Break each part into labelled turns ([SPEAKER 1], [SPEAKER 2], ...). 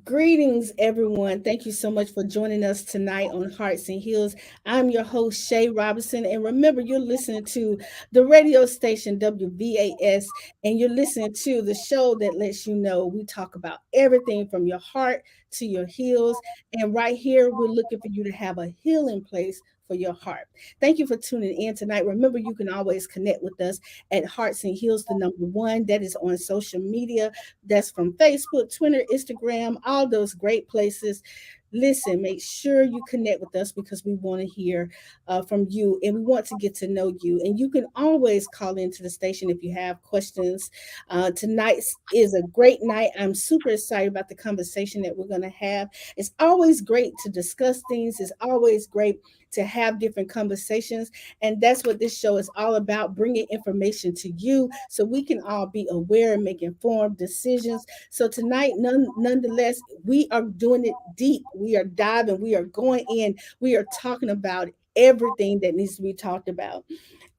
[SPEAKER 1] Greetings, everyone. Thank you so much for joining us tonight on Hearts and Heels. I'm your host, Shay Robinson. And remember, you're listening to the radio station WVAS, and you're listening to the show that lets you know we talk about everything from your heart to your heels. And right here, we're looking for you to have a healing place for your heart. Thank you for tuning in tonight. Remember, you can always connect with us at Hearts and Heels, the number one. That is on social media. That's from Facebook, Twitter, Instagram, all those great places. Listen, make sure you connect with us because we want to hear from you and we want to get to know you. And you can always call into the station if you have questions. Tonight is a great night. I'm super excited about the conversation that we're going to have. It's always great to discuss things, it's always great to have different conversations. And that's what this show is all about, bringing information to you so we can all be aware and make informed decisions. So tonight, nonetheless, we are doing it deep. We are diving, we are going in, we are talking about everything that needs to be talked about.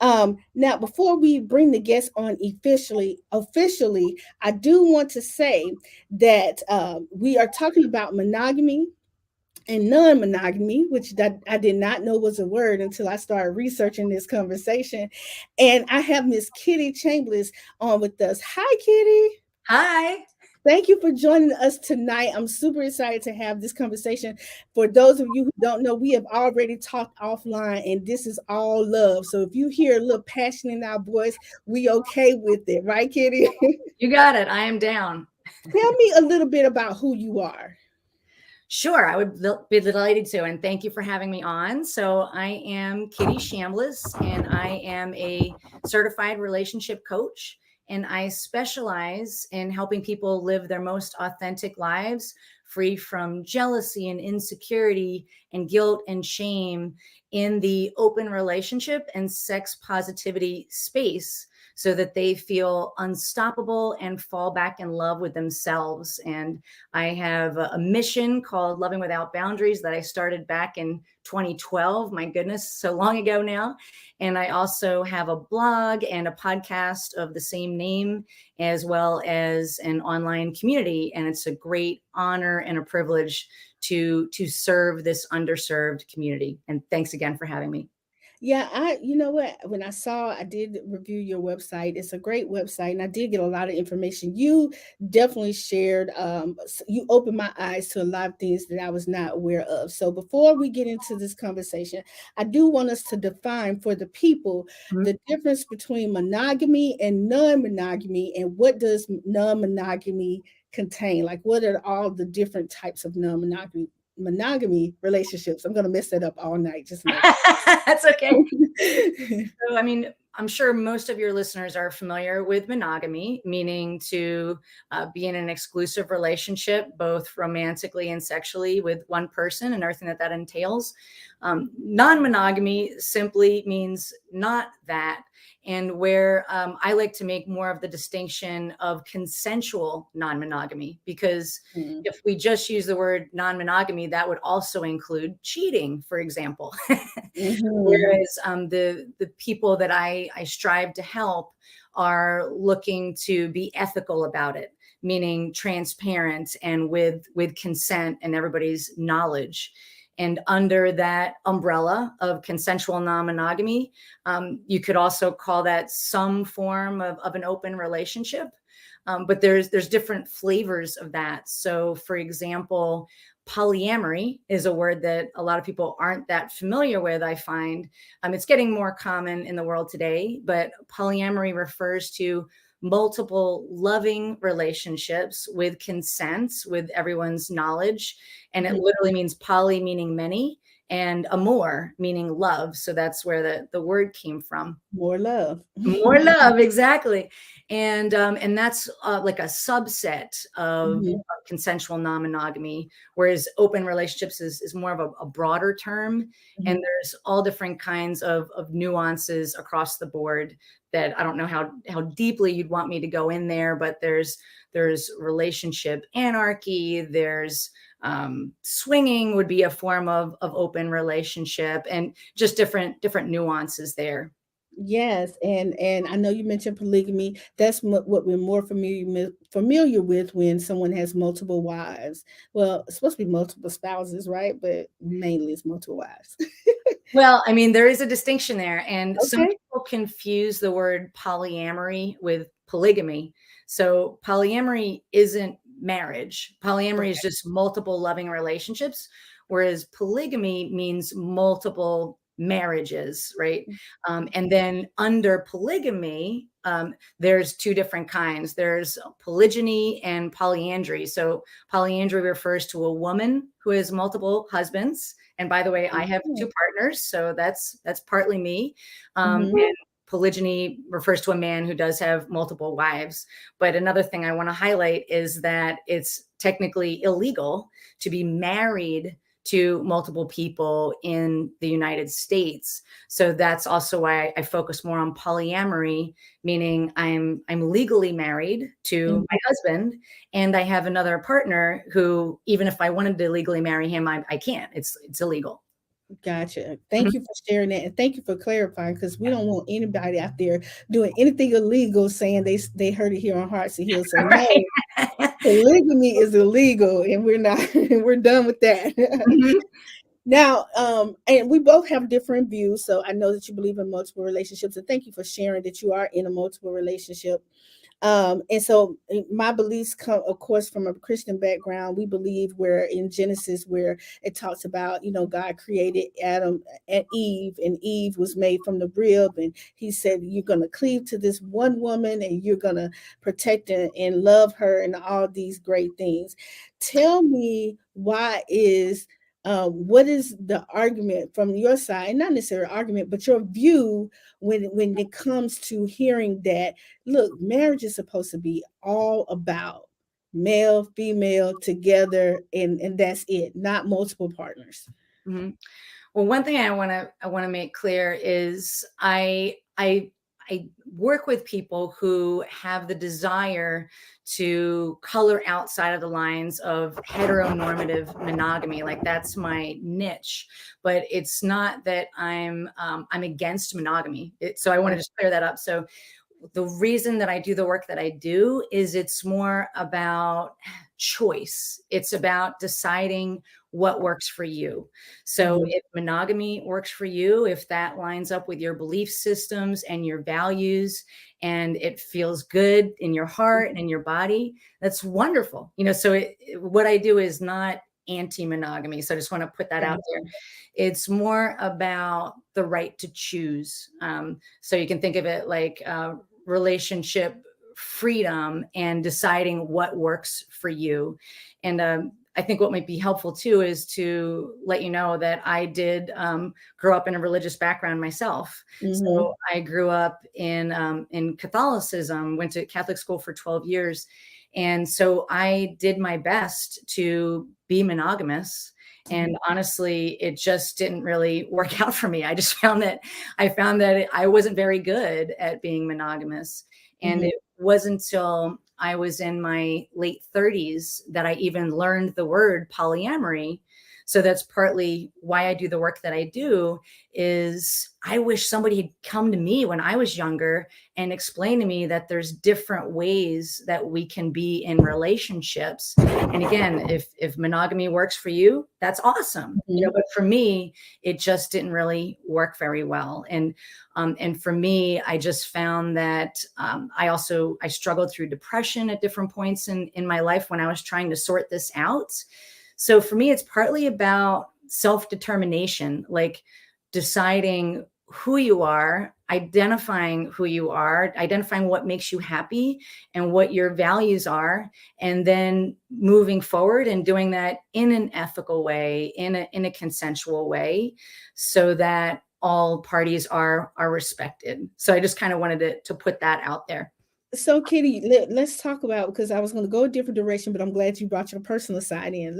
[SPEAKER 1] Now, before we bring the guests on officially, I do want to say that we are talking about monogamy and non-monogamy, which that I did not know was a word until I started researching this conversation. And I have Miss Kitty Chambers on with us. Hi, Kitty.
[SPEAKER 2] Hi.
[SPEAKER 1] Thank you for joining us tonight. I'm super excited to have this conversation. For those of you who don't know, we have already talked offline, and this is all love. So if you hear a little passion in our voice, we okay with it, right, Kitty?
[SPEAKER 2] You got it. I am down.
[SPEAKER 1] Tell me a little bit about who you are.
[SPEAKER 2] Sure, I would be delighted to. And thank you for having me on. So, I am Kitty Shambliss, and I am a certified relationship coach. And I specialize in helping people live their most authentic lives, free from jealousy and insecurity and guilt and shame in the open relationship and sex positivity space, so that they feel unstoppable and fall back in love with themselves. And I have a mission called Loving Without Boundaries that I started back in 2012. My goodness, so long ago now. And I also have a blog and a podcast of the same name, as well as an online community. And it's a great honor and a privilege to serve this underserved community. And thanks again for having me.
[SPEAKER 1] Yeah, you know what? When I did review your website. It's a great website, and I did get a lot of information. You definitely shared, you opened my eyes to a lot of things that I was not aware of. So before we get into this conversation, I do want us to define for the people the difference between monogamy and non-monogamy, and what does non-monogamy contain? Like, what are all the different types of non-monogamy relationships? I'm going to mess that up all night. Just know.
[SPEAKER 2] That's okay. So, I mean, I'm sure most of your listeners are familiar with monogamy, meaning to be in an exclusive relationship, both romantically and sexually, with one person and everything that entails. Non-monogamy simply means not that. And where I like to make more of the distinction of consensual non-monogamy, because if we just use the word non-monogamy, that would also include cheating, for example.
[SPEAKER 1] Mhm.
[SPEAKER 2] Whereas the people that I strive to help are looking to be ethical about it, meaning transparent and with consent and everybody's knowledge. And under that umbrella of consensual non-monogamy, you could also call that some form of an open relationship. But there's different flavors of that. So, for example, polyamory is a word that a lot of people aren't that familiar with, I find. It's getting more common in the world today, but polyamory refers to multiple loving relationships with consent, with everyone's knowledge. And it
[SPEAKER 1] Mhm.
[SPEAKER 2] literally means poly, meaning many, and amor, meaning love. So that's where the word came from.
[SPEAKER 1] More love.
[SPEAKER 2] More love, exactly. And that's like a subset of
[SPEAKER 1] Mhm.
[SPEAKER 2] consensual non-monogamy, whereas open relationships is more of a broader term. And
[SPEAKER 1] Mhm.
[SPEAKER 2] there's all different kinds of nuances across the board that I don't know how deeply you'd want me to go in there, but there's relationship anarchy, there's swinging would be a form of open relationship, and just different nuances there.
[SPEAKER 1] Yes, and I know you mentioned polygamy. That's what we're more familiar with when someone has multiple wives. Well, it's supposed to be multiple spouses, right? But mainly it's multiple wives.
[SPEAKER 2] Well, I mean, there is a distinction there, and some
[SPEAKER 1] Okay.
[SPEAKER 2] people confuse the word polyamory with polygamy. So, polyamory isn't marriage. Polyamory is
[SPEAKER 1] Okay.
[SPEAKER 2] just multiple loving relationships, whereas polygamy means multiple marriages, right? And then under polygamy, there's two different kinds. There's polygyny and polyandry. So, polyandry refers to a woman who has multiple husbands. And by the way, I have two partners, so that's partly me.
[SPEAKER 1] Mm-hmm.
[SPEAKER 2] And polygyny refers to a man who does have multiple wives. But another thing I want to highlight is that it's technically illegal to be married to multiple people in the United States. So that's also why I focus more on polyamory, meaning I'm legally married to my husband, and I have another partner who, even if I wanted to legally marry him, I can't. It's illegal.
[SPEAKER 1] Gotcha. Thank you for sharing that, and thank you for clarifying, because we don't want anybody out there doing anything illegal saying they heard it here on Hearts and Hills. So
[SPEAKER 2] Right.
[SPEAKER 1] no, polygamy is illegal, and we're not. We're done with that.
[SPEAKER 2] Mhm.
[SPEAKER 1] Now, and we both have different views. So I know that you believe in multiple relationships, and thank you for sharing that you are in a multiple relationship. And so my beliefs come, of course, from a Christian background. We believe where in Genesis, where it talks about, God created Adam and Eve was made from the rib. And he said, you're going to cleave to this one woman and you're going to protect and love her and all these great things. Tell me what is the argument from your side, not necessarily argument, but your view when it comes to hearing that, look, marriage is supposed to be all about male, female together, and that's it, not multiple partners.
[SPEAKER 2] Mhm. Well, one thing I want to make clear is I work with people who have the desire to color outside of the lines of heteronormative monogamy. Like that's my niche, but it's not that I'm against monogamy. So I want to
[SPEAKER 1] Right.
[SPEAKER 2] just clear that up. So the reason that I do the work that I do is it's more about choice. It's about deciding what works for you. So
[SPEAKER 1] Mhm.
[SPEAKER 2] if monogamy works for you, if that lines up with your belief systems and your values and it feels good in your heart and in your body, that's wonderful. So what I do is not anti-monogamy. So I just want to put that out there.
[SPEAKER 1] Gotcha.
[SPEAKER 2] It's more about the right to choose. So you can think of it like relationship freedom and deciding what works for you. And I think what might be helpful too is to let you know that I did grow up in a religious background myself. So
[SPEAKER 1] Mhm.
[SPEAKER 2] I grew up in Catholicism, went to Catholic school for 12 years. And so I did my best to be monogamous. And honestly, it just didn't really work out for me. I found that I wasn't very good at being monogamous. And
[SPEAKER 1] Mhm.
[SPEAKER 2] it wasn't until I was in my late 30s that I even learned the word polyamory. So that's partly why I do the work that I do. Is I wish somebody had come to me when I was younger and explained to me that there's different ways that we can be in relationships. And again, if monogamy works for you, that's awesome.
[SPEAKER 1] Mhm.
[SPEAKER 2] But for me, it just didn't really work very well. And for me, I just found that I struggled through depression at different points in my life when I was trying to sort this out. So for me, it's partly about self-determination, like deciding who you are, identifying who you are, identifying what makes you happy and what your values are, and then moving forward and doing that in an ethical way, in a consensual way, so that all parties are respected. So I just kind of wanted to put that out there.
[SPEAKER 1] So, Kitty, let's talk about, because I was going to go a different direction, but I'm glad you brought your personal side in.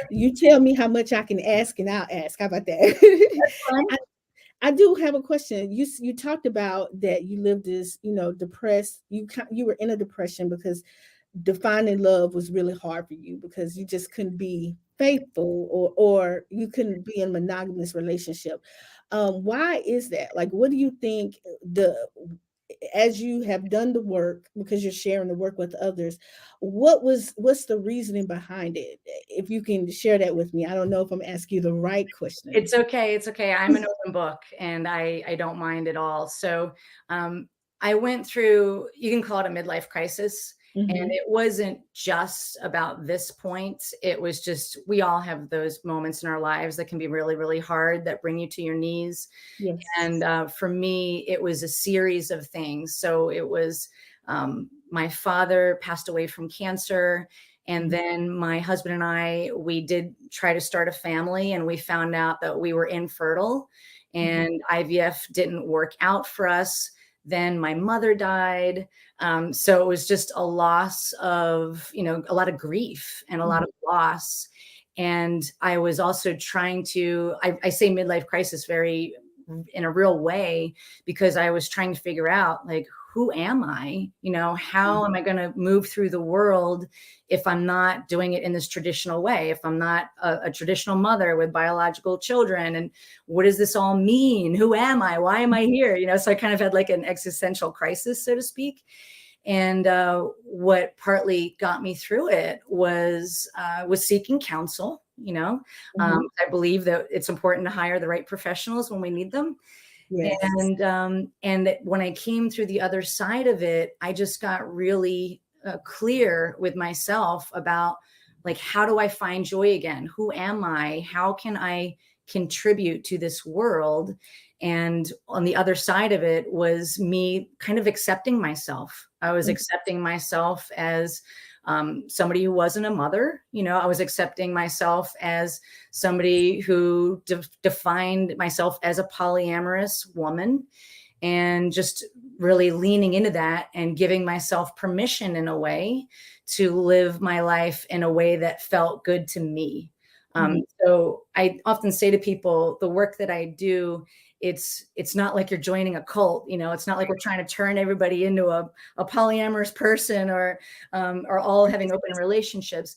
[SPEAKER 1] You tell me how much I can ask, and I'll ask. How about that?
[SPEAKER 2] Fine.
[SPEAKER 1] I, I do have a question. You talked about that you lived as, depressed. You were in a depression because defining love was really hard for you because you just couldn't be faithful, or you couldn't be in a monogamous relationship. Why is that? Like, what do you think the as you have done the work, because you're sharing the work with others, what's the reasoning behind it? If you can share that with me. I don't know if I'm asking you the right question.
[SPEAKER 2] It's okay. It's okay. I'm an open book, and I don't mind at all. So, um, I went through, you can call it a midlife crisis. And
[SPEAKER 1] Hmm.
[SPEAKER 2] it wasn't just about this point. It was just, we all have those moments in our lives that can be really, really hard, that bring you to your knees. And
[SPEAKER 1] Yes.
[SPEAKER 2] for me, it was a series of things. So it was, my father passed away from cancer. And
[SPEAKER 1] Mhm.
[SPEAKER 2] then my husband and I, we did try to start a family, and we found out that we were infertile,
[SPEAKER 1] Mhm.
[SPEAKER 2] and IVF didn't work out for us. Then my mother died. So it was just a loss of, a lot of grief and a lot
[SPEAKER 1] Mhm.
[SPEAKER 2] of loss. And I was also trying to, I say midlife crisis very in a real way, because I was trying to figure out, like, who am I? How am I going to move through the world if I'm not doing it in this traditional way? If I'm not a traditional mother with biological children, and what does this all mean? Who am I? Why am I here? So I kind of had like an existential crisis, so to speak. And what partly got me through it was seeking counsel.
[SPEAKER 1] Mhm.
[SPEAKER 2] I believe that it's important to hire the right professionals when we need them.
[SPEAKER 1] Yes.
[SPEAKER 2] And when I came through the other side of it, I just got really clear with myself about, like, how do I find joy again? Who am I? How can I contribute to this world? And on the other side of it was me kind of accepting myself. I was
[SPEAKER 1] Mhm.
[SPEAKER 2] accepting myself as somebody who wasn't a mother. I was accepting myself as somebody who defined myself as a polyamorous woman, and just really leaning into that and giving myself permission in a way to live my life in a way that felt good to me.
[SPEAKER 1] Mhm.
[SPEAKER 2] So I often say to people, the work that I do, it's not like you're joining a cult. It's not like we're trying to turn everybody into a polyamorous person, or all having open relationships.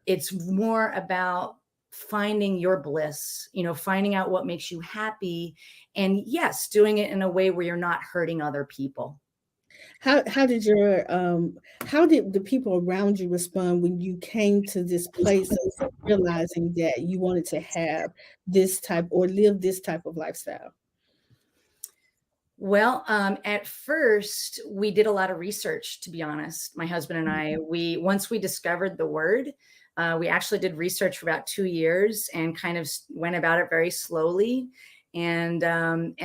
[SPEAKER 2] It's more about finding your bliss, finding out what makes you happy. And yes, doing it in a way where you're not hurting other people.
[SPEAKER 1] How did your how did the people around you respond when you came to this place of realizing that you wanted to have this type or live this type of lifestyle?
[SPEAKER 2] Well, at first we did a lot of research, to be honest. My husband and I, once we discovered the word, we actually did research for about 2 years and kind of went about it very slowly. And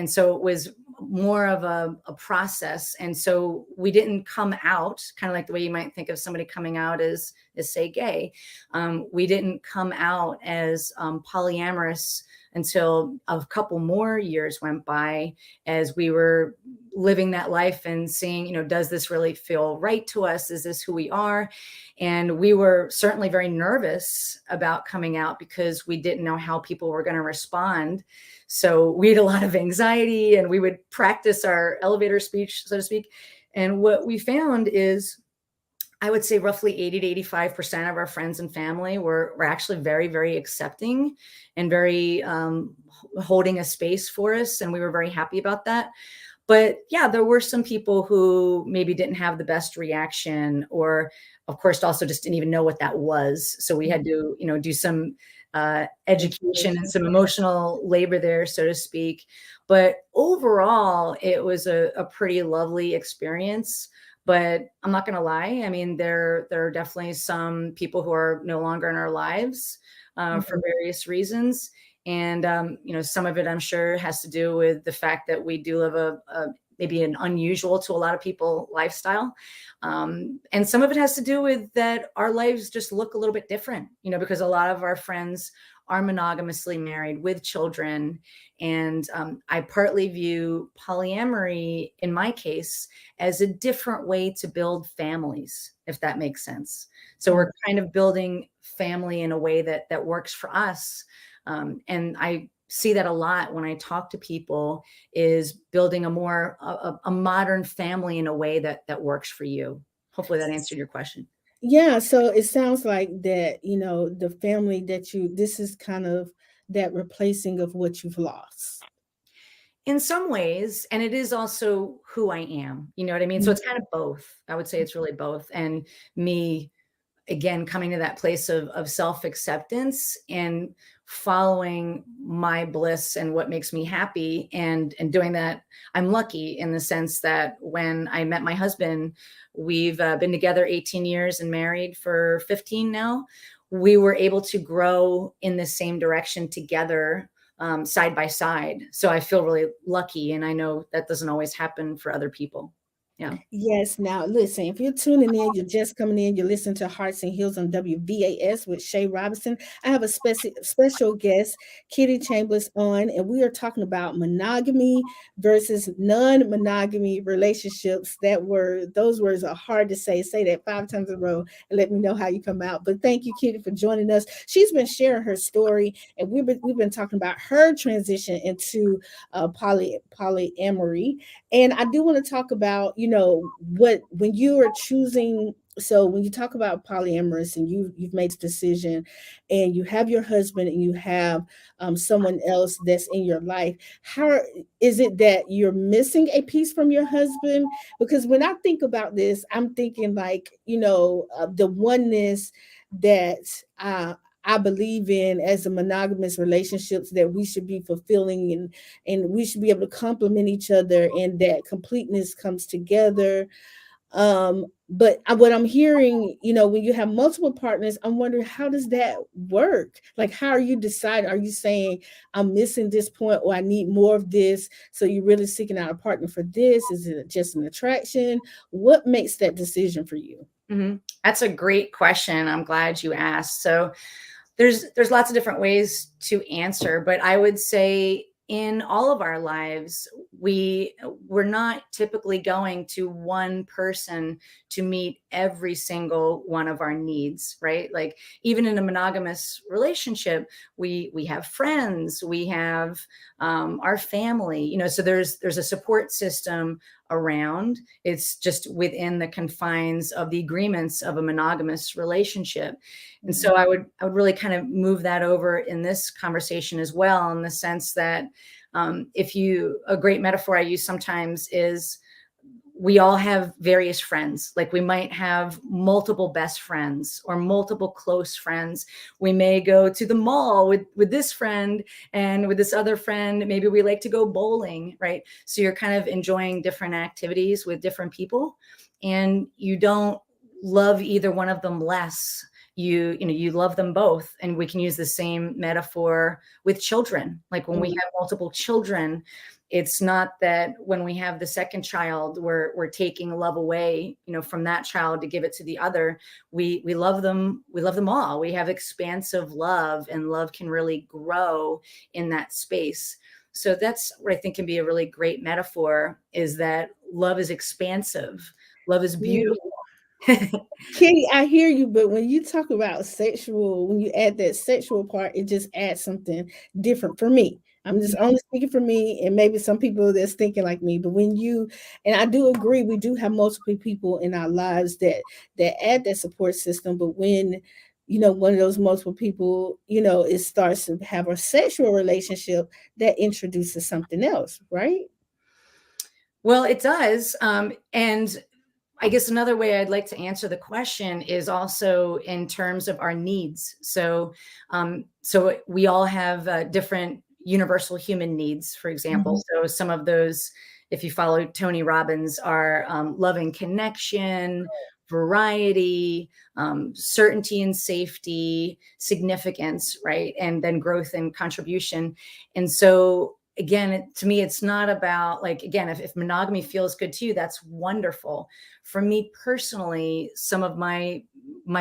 [SPEAKER 2] so it was more of a process. And so we didn't come out kind of like the way you might think of somebody coming out as say gay. We didn't come out as polyamorous until a couple more years went by, as we were living that life and seeing, does this really feel right to us? Is this who we are? And we were certainly very nervous about coming out because we didn't know how people were going to respond. So we had a lot of anxiety, and we would practice our elevator speech, so to speak. And what we found is, I would say roughly 80 to 85% of our friends and family were actually very, very accepting and very holding a space for us. And we were very happy about that. But yeah, there were some people who maybe didn't have the best reaction, or of course also just didn't even know what that was. So we had to, do some education and
[SPEAKER 1] Education.
[SPEAKER 2] some emotional labor there, so to speak. But overall, it was a pretty lovely experience. But I'm not going to lie. I mean, there are definitely some people who are no longer in our lives for
[SPEAKER 1] Mhm.
[SPEAKER 2] various reasons. And, some of it, I'm sure, has to do with the fact that we do live a maybe an unusual to a lot of people lifestyle. And some of it has to do with that our lives just look a little bit different, because a lot of our friends are monogamously married with children. And I partly view polyamory, in my case, as a different way to build families, if that makes sense. So
[SPEAKER 1] Mhm.
[SPEAKER 2] we're kind of building family in a way that works for us. And I see that a lot when I talk to people, is building a modern family in a way that works for you. Hopefully that answered your question.
[SPEAKER 1] Yeah, so it sounds like that, the family that this is kind of that replacing of what you've lost.
[SPEAKER 2] In some ways, and it is also who I am, you know what I mean? So
[SPEAKER 1] Mhm.
[SPEAKER 2] it's kind of both. I would say it's really both. And me, again, coming to that place of self-acceptance and following my bliss and what makes me happy, and doing that. I'm lucky in the sense that when I met my husband, we've been together 18 years and married for 15 now. We were able to grow in the same direction together, side by side. So I feel really lucky, and I know that doesn't always happen for other people. Yeah.
[SPEAKER 1] Yes. Now, listen, if you're tuning in, you're just coming in, you're listening to Hearts and Hills on WVAS with Shay Robinson. I have a special guest, Kitty Chambers, on, and we are talking about monogamy versus non-monogamy relationships. Those words are hard to say. Say that 5 times in a row and let me know how you come out. But thank you, Kitty, for joining us. She's been sharing her story, and we've been talking about her transition into polyamory. And I do want to talk about, what when you are choosing. So when you talk about polyamorous and you've made the decision, and you have your husband and you have someone else that's in your life, how is it that you're missing a piece from your husband? Because when I think about this, I'm thinking like, the oneness that I believe in as a monogamous relationships, that we should be fulfilling, and we should be able to complement each other, and that completeness comes together. But what I'm hearing, when you have multiple partners, I'm wondering, how does that work? Like, how are you deciding? Are you saying I'm missing this point, or I need more of this? So you're really seeking out a partner for this? Is it just an attraction? What makes that decision for you?
[SPEAKER 2] Hmm. That's a great question. I'm glad you asked. So there's lots of different ways to answer, but I would say in all of our lives, we're not typically going to one person to meet every single one of our needs, right? Like, even in a monogamous relationship, we have friends, we have our family, so there's a support system around. It's just within the confines of the agreements of a monogamous relationship. And so I would really kind of move that over in this conversation as well, in the sense that, a great metaphor I use sometimes is, we all have various friends. Like, we might have multiple best friends or multiple close friends. We may go to the mall with this friend, and with this other friend, maybe we like to go bowling, right? So you're kind of enjoying different activities with different people, and you don't love either one of them less. You love them both. And we can use the same metaphor with children. Like, when we
[SPEAKER 1] Mhm.
[SPEAKER 2] have multiple children, it's not that when we have the second child, we're taking love away, from that child to give it to the other. We love them. We love them all. We have expansive love, and love can really grow in that space. So that's what I think can be a really great metaphor, is that love is expansive. Love is beautiful.
[SPEAKER 1] Kitty, I hear you, but when you talk about sexual, when you add that sexual part, it just adds something different for me. I'm just only speaking for me, and maybe some people that's thinking like me. But and I do agree, we do have multiple people in our lives that add that support system. But when one of those multiple people, it starts to have a sexual relationship, that introduces something else, right?
[SPEAKER 2] Well, it does. And I guess another way I'd like to answer the question is also in terms of our needs. So we all have different universal human needs, for example.
[SPEAKER 1] Mhm.
[SPEAKER 2] So some of those, if you follow Tony Robbins, are love and connection, variety, certainty and safety, significance, right? And then growth and contribution. And so, again, to me, it's not about, like, again, if monogamy feels good to you, that's wonderful. For me personally, some of my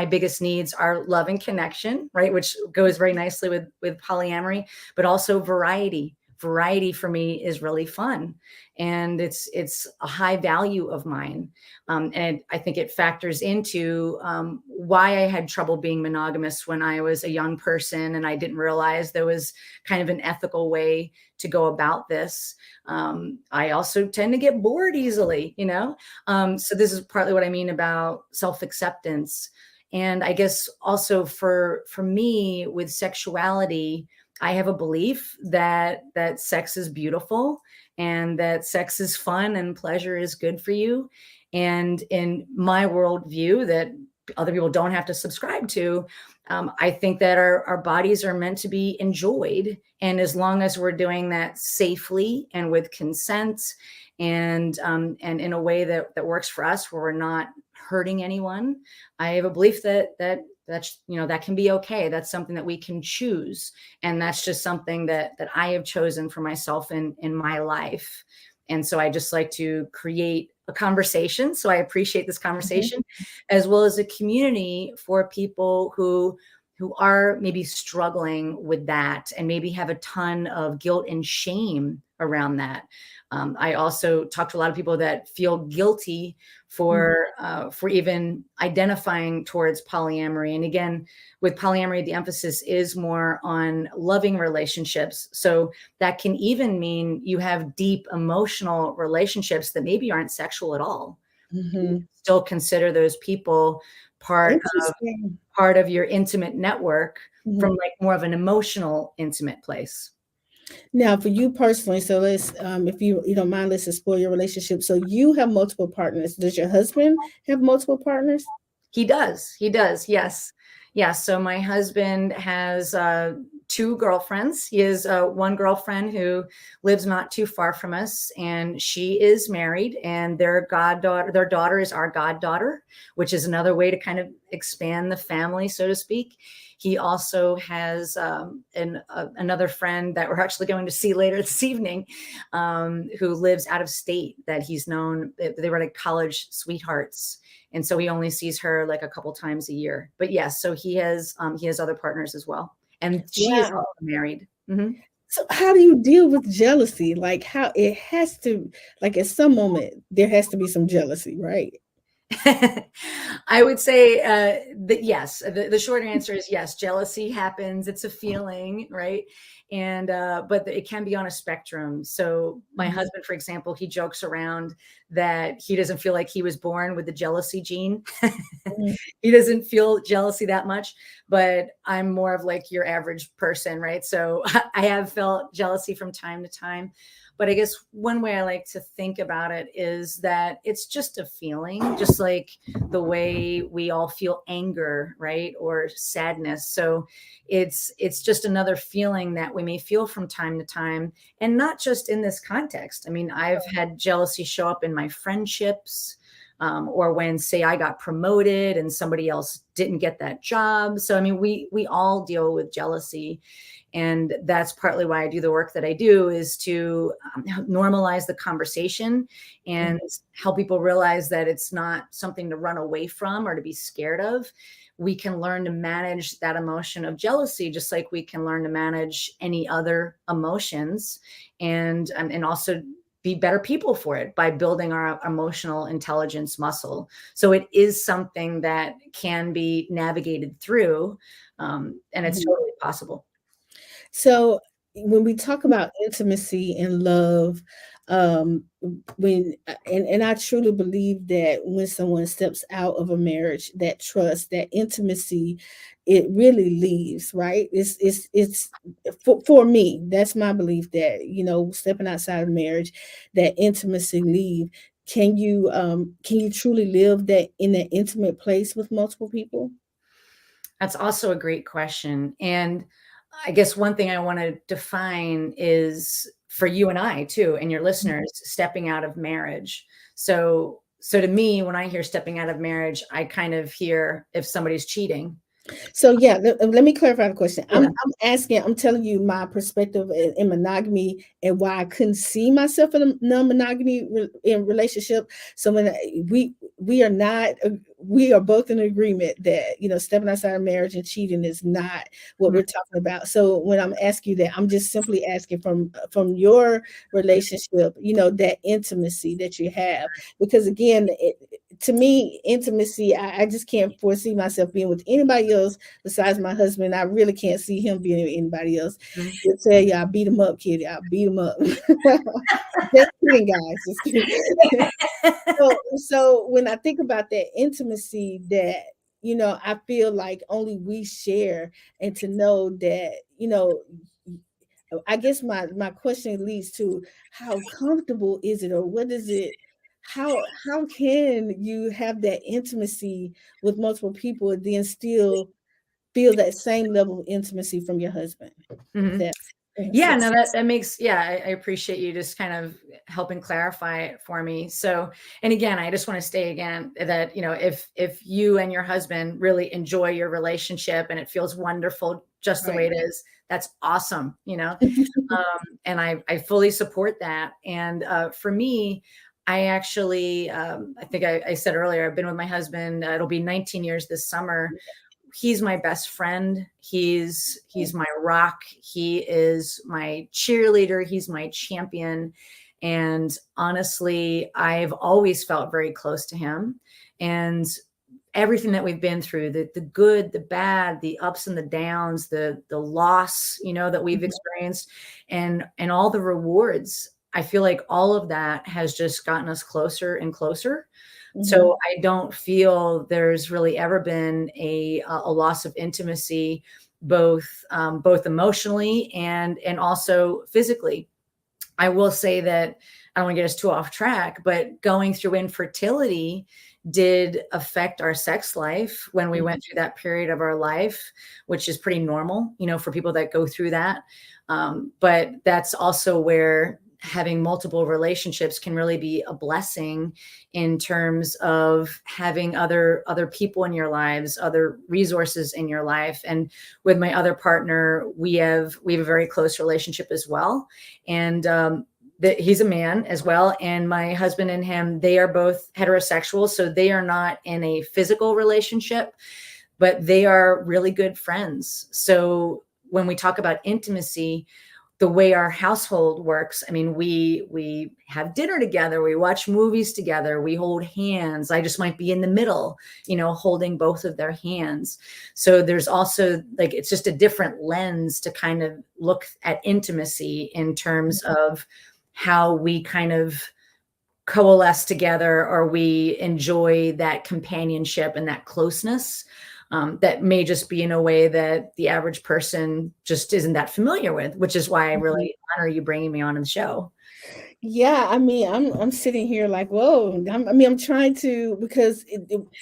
[SPEAKER 2] biggest needs are love and connection, right, which goes very nicely with polyamory, but also variety. Variety for me is really fun, and it's a high value of mine. And I think it factors into why I had trouble being monogamous when I was a young person, and I didn't realize there was kind of an ethical way to go about this. I also tend to get bored easily. So this is partly what I mean about self-acceptance. And I guess also for me with sexuality, I have a belief that sex is beautiful and that sex is fun and pleasure is good for you. And in my worldview, that other people don't have to subscribe to, I think that our bodies are meant to be enjoyed. And as long as we're doing that safely and with consent and in a way that works for us, where we're not hurting anyone, I have a belief that's that can be okay. That's something that we can choose, and that's just something that I have chosen for myself in my life. And so I just like to create a conversation. So I appreciate this
[SPEAKER 1] Mhm.
[SPEAKER 2] conversation, as well as a community for people who are maybe struggling with that and maybe have a ton of guilt and shame around that. I also talk to a lot of people that feel guilty
[SPEAKER 1] Mhm.
[SPEAKER 2] for even identifying towards polyamory. And again, with polyamory, the emphasis is more on loving relationships. So that can even mean you have deep emotional relationships that maybe aren't sexual at all. You
[SPEAKER 1] Mhm.
[SPEAKER 2] still consider those people part
[SPEAKER 1] Interesting.
[SPEAKER 2] part of your intimate network from
[SPEAKER 1] Mhm.
[SPEAKER 2] like more of an emotional, intimate place.
[SPEAKER 1] Now, for you personally, so let's, if you don't mind, let's explore your relationship. So you have multiple partners. Does your husband have multiple partners?
[SPEAKER 2] He does. He does. Yes. Yes. So my husband has two girlfriends. He has one girlfriend who lives not too far from us, and she is married, and their daughter is our goddaughter, which is another way to kind of expand the family, so to speak. He also has another friend that we're actually going to see later this evening, who lives out of state, that he's known. They were like college sweethearts, and so he only sees her like a couple times a year. But yes, so he has other partners as well, and she is
[SPEAKER 1] Wow.
[SPEAKER 2] also married. Mhm.
[SPEAKER 1] So how do you deal with jealousy? Like how it has to, like at some moment there has to be some jealousy, right?
[SPEAKER 2] I would say that yes. The short answer is yes. Jealousy happens. It's a feeling, right? And but it can be on a spectrum. So my
[SPEAKER 1] Mhm.
[SPEAKER 2] husband, for example, he jokes around that he doesn't feel like he was born with the jealousy gene.
[SPEAKER 1] Mhm.
[SPEAKER 2] He doesn't feel jealousy that much, but I'm more of like your average person, right? So I have felt jealousy from time to time. But I guess one way I like to think about it is that it's just a feeling, just like the way we all feel anger, right? Or sadness. So it's just another feeling that we may feel from time to time, and not just in this context. I mean, I've had jealousy show up in my friendships, or when, say, I got promoted and somebody else didn't get that job. So I mean, we all deal with jealousy, and that's partly why I do the work that I do, is to normalize the conversation
[SPEAKER 1] Mhm.
[SPEAKER 2] and help people realize that it's not something to run away from or to be scared of. We can learn to manage that emotion of jealousy just like we can learn to manage any other emotions, and also be better people for it by building our emotional intelligence muscle. So it is something that can be navigated through, and it's
[SPEAKER 1] Mhm.
[SPEAKER 2] totally possible.
[SPEAKER 1] So when we talk about intimacy and love, when and I truly believe that when someone steps out of a marriage, that trust, that intimacy, it really leaves, right? It's for me, that's my belief that, stepping outside of marriage, that intimacy leave. Can you truly live that in that intimate place with multiple people?
[SPEAKER 2] That's also a great question. And I guess one thing I want to define is for you and I too, and your listeners, stepping out of marriage. So to me, when I hear stepping out of marriage, I kind of hear if somebody's cheating.
[SPEAKER 1] So yeah, let me clarify the question.
[SPEAKER 2] Sure.
[SPEAKER 1] I'm telling you my perspective in monogamy and why I couldn't see myself in a non-monogamy in relationship. So we are not we are both in agreement that stepping outside of marriage and cheating is not what
[SPEAKER 2] Mhm.
[SPEAKER 1] we're talking about. So when I'm asking you that, I'm just simply asking from your relationship, that intimacy that you have, because again, to me, intimacy, I just can't foresee myself being with anybody else besides my husband. I really can't see him being with anybody else.
[SPEAKER 2] Mhm.
[SPEAKER 1] He'll tell you, I beat him up, kitty. I beat him up. Just kidding, guys. Just kidding. So when I think about that intimacy, that I feel like only we share, and to know that, I guess my question leads to, how comfortable is it, or what is it? How can you have that intimacy with multiple people and then still feel that same level of intimacy from your husband? If
[SPEAKER 2] Mhm.
[SPEAKER 1] that makes
[SPEAKER 2] Yeah, no,
[SPEAKER 1] sense.
[SPEAKER 2] that makes, yeah, I appreciate you just kind of helping clarify it for me. So, and again, I just want to say again that, if you and your husband really enjoy your relationship and it feels wonderful just the way
[SPEAKER 1] Right.
[SPEAKER 2] it is, that's awesome, and I fully support that. And for me, I actually, I think I said earlier, I've been with my husband. It'll be 19 years this summer. He's my best friend. He's my rock. He is my cheerleader. He's my champion. And honestly, I've always felt very close to him. And everything that we've been through, the good, the bad, the ups and the downs, the loss, that we've experienced, and all the rewards, I feel like all of that has just gotten us closer and closer.
[SPEAKER 1] Mm-hmm.
[SPEAKER 2] So I don't feel there's really ever been a loss of intimacy, both emotionally and also physically. I will say that I don't want to get us too off track, but going through infertility did affect our sex life when we went through that period of our life, which is pretty normal, for people that go through that. But that's also where having multiple relationships can really be a blessing in terms of having other people in your lives, other resources in your life. And with my other partner, we have a very close relationship as well. And that he's a man as well. And my husband and him, they are both heterosexual. So they are not in a physical relationship, but they are really good friends. So when we talk about intimacy, the way our household works, I mean, we have dinner together, we watch movies together, we hold hands. I just might be in the middle, holding both of their hands. So there's also, like, it's just a different lens to kind of look at intimacy in terms of how we kind of coalesce together, or we enjoy that companionship and that closeness, that may just be in a way that the average person just isn't that familiar with, which is why I
[SPEAKER 1] Mm-hmm.
[SPEAKER 2] really honor you bringing me on the show.
[SPEAKER 1] Yeah, I mean, I'm sitting here like, whoa. I'm trying to, because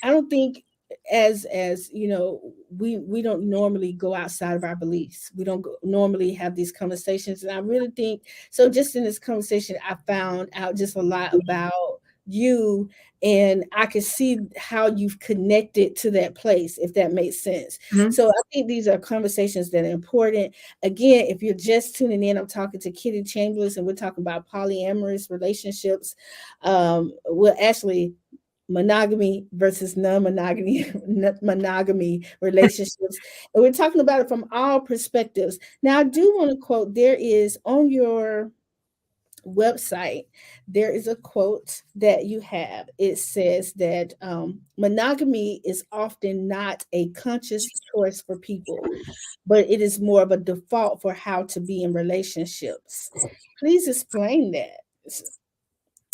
[SPEAKER 1] I don't think, as we don't normally go outside of our beliefs. We don't normally have these conversations, and I really think so. Just in this conversation, I found out just a lot about you, and I can see how you've connected to that place, if that makes sense.
[SPEAKER 2] Mhm.
[SPEAKER 1] So I think these are conversations that are important. Again, if you're just tuning in, I'm talking to Kitty Chambers, and we're talking about polyamorous relationships. Well, actually, monogamy versus non-monogamy monogamy relationships, and we're talking about it from all perspectives. Now, I do want to quote. There is on your website, there is a quote that you have. It says that monogamy is often not a conscious choice for people, but it is more of a default for how to be in relationships. Please explain that.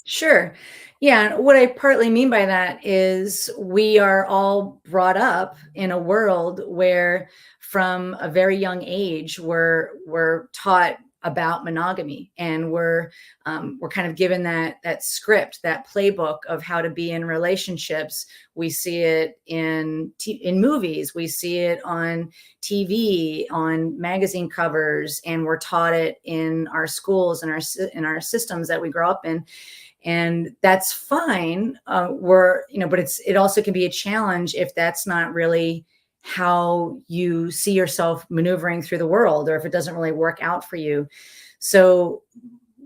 [SPEAKER 2] Sure. Yeah. What I partly mean by that is we are all brought up in a world where from a very young age, we're taught about monogamy, and we're kind of given that script, that playbook of how to be in relationships. We see it in movies, we see it on TV, on magazine covers, and we're taught it in our schools and our systems that we grow up in. And that's fine. But it also can be a challenge if that's not really how you see yourself maneuvering through the world, or if it doesn't really work out for you. So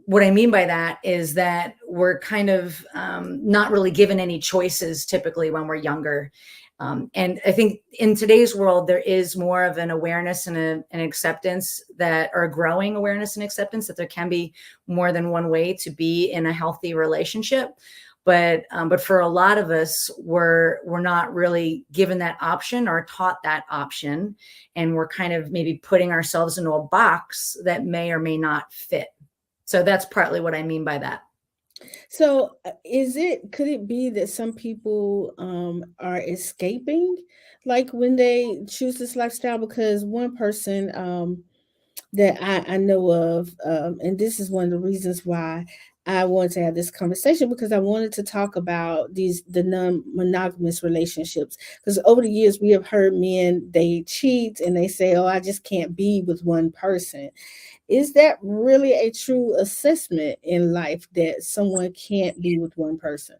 [SPEAKER 2] what I mean by that is that we're kind of not really given any choices typically when we're younger. And I think in today's world, there is more of an awareness and an acceptance, or a growing awareness and acceptance, that there can be more than one way to be in a healthy relationship. But for a lot of us, we're not really given that option or taught that option, and we're kind of maybe putting ourselves into a box that may or may not fit. So that's partly what I mean by that.
[SPEAKER 1] So, could it be that some people are escaping, like when they choose this lifestyle? Because one person that I know of, and this is one of the reasons why I wanted to have this conversation, because I wanted to talk about the non-monogamous relationships. Because over the years we have heard men, they cheat and they say, "Oh, I just can't be with one person." Is that really a true assessment in life, that someone can't be with one person?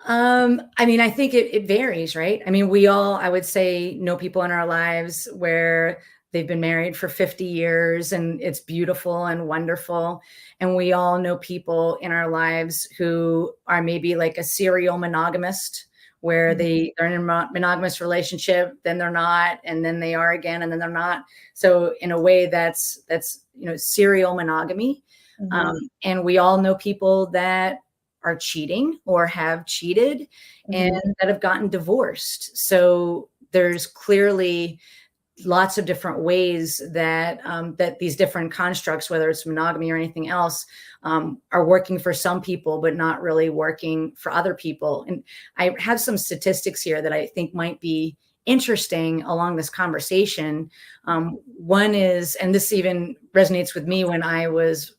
[SPEAKER 2] I mean, I think it varies, right? I mean, we all, I would say, know people in our lives where they've been married for 50 years and it's beautiful and wonderful. And we all know people in our lives who are maybe like a serial monogamist, where
[SPEAKER 1] Mhm,
[SPEAKER 2] they're in a monogamous relationship, then they're not, and then they are again, and then they're not. So in a way, that's serial monogamy.
[SPEAKER 1] mhm,
[SPEAKER 2] And we all know people that are cheating or have cheated and
[SPEAKER 1] mhm,
[SPEAKER 2] that have gotten divorced. So there's clearly lots of different ways that that these different constructs, whether it's monogamy or anything else, are working for some people, but not really working for other people. And I have some statistics here that I think might be interesting along this conversation. One is, and this even resonates with me when I was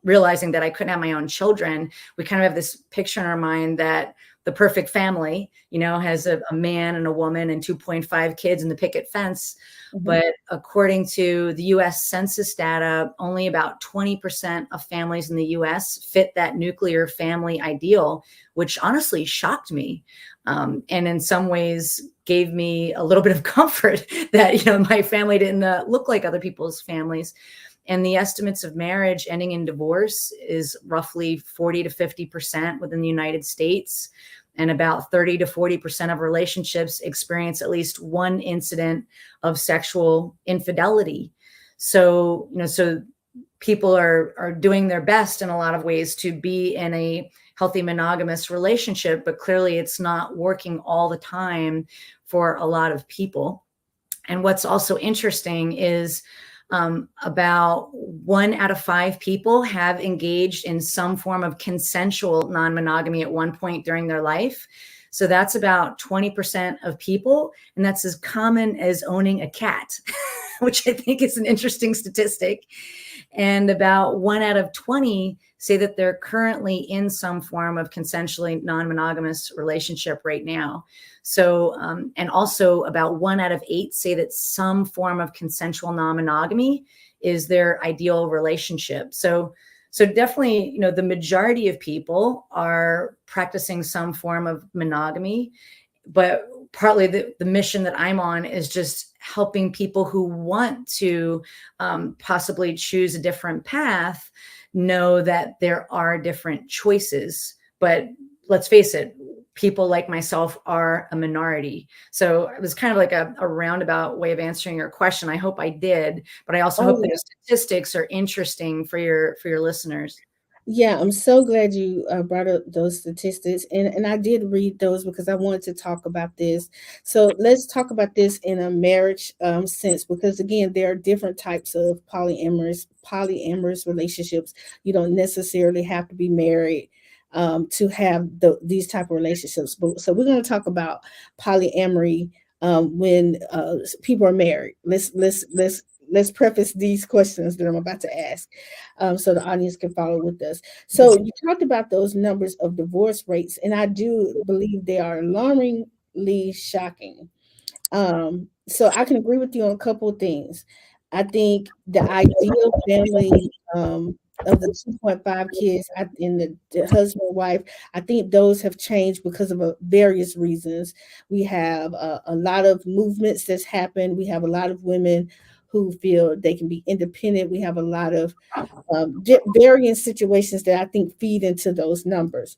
[SPEAKER 2] realizing that I couldn't have my own children. We kind of have this picture in our mind that the perfect family, has a man and a woman and 2.5 kids and the picket fence.
[SPEAKER 1] mhm.
[SPEAKER 2] But according to the US Census data, only about 20% of families in the US fit that nuclear family ideal, which honestly shocked me. And in some ways gave me a little bit of comfort that, my family didn't look like other people's families. And the estimates of marriage ending in divorce is roughly 40 to 50% within the United States. And about 30 to 40% of relationships experience at least one incident of sexual infidelity. So, so people are doing their best in a lot of ways to be in a healthy monogamous relationship, but clearly it's not working all the time for a lot of people. And what's also interesting is about 1 out of 5 people have engaged in some form of consensual non monogamy at one point during their life. So that's about 20% of people. And that's as common as owning a cat, which I think is an interesting statistic. And about 1 out of 20 say that they're currently in some form of consensually non monogamous relationship right now. So, and also about 1 out of 8 say that some form of consensual non monogamy is their ideal relationship. So definitely, the majority of people are practicing some form of monogamy, but partly the mission that I'm on is just helping people who want to possibly choose a different path know that there are different choices. But let's face it, people like myself are a minority. So it was kind of like a roundabout way of answering your question. I hope I did, but I also hope
[SPEAKER 1] Oh,
[SPEAKER 2] those statistics are interesting for your listeners.
[SPEAKER 1] yeah, I'm so glad you brought up those statistics, and I did read those because I wanted to talk about this. So let's talk about this in a marriage sense, because again, there are different types of polyamorous relationships. You don't necessarily have to be married to have these type of relationships. But so we're going to talk about polyamory when people are married. Let's preface these questions that I'm about to ask, so the audience can follow with us. So you talked about those numbers of divorce rates, and I do believe they are alarmingly shocking. So I can agree with you on a couple of things. I think the ideal family of the 2.5 kids and the husband wife, I think those have changed because of various reasons. We have a lot of movements that's happened. We have a lot of women who feel they can be independent. We have a lot of varying situations that I think feed into those numbers.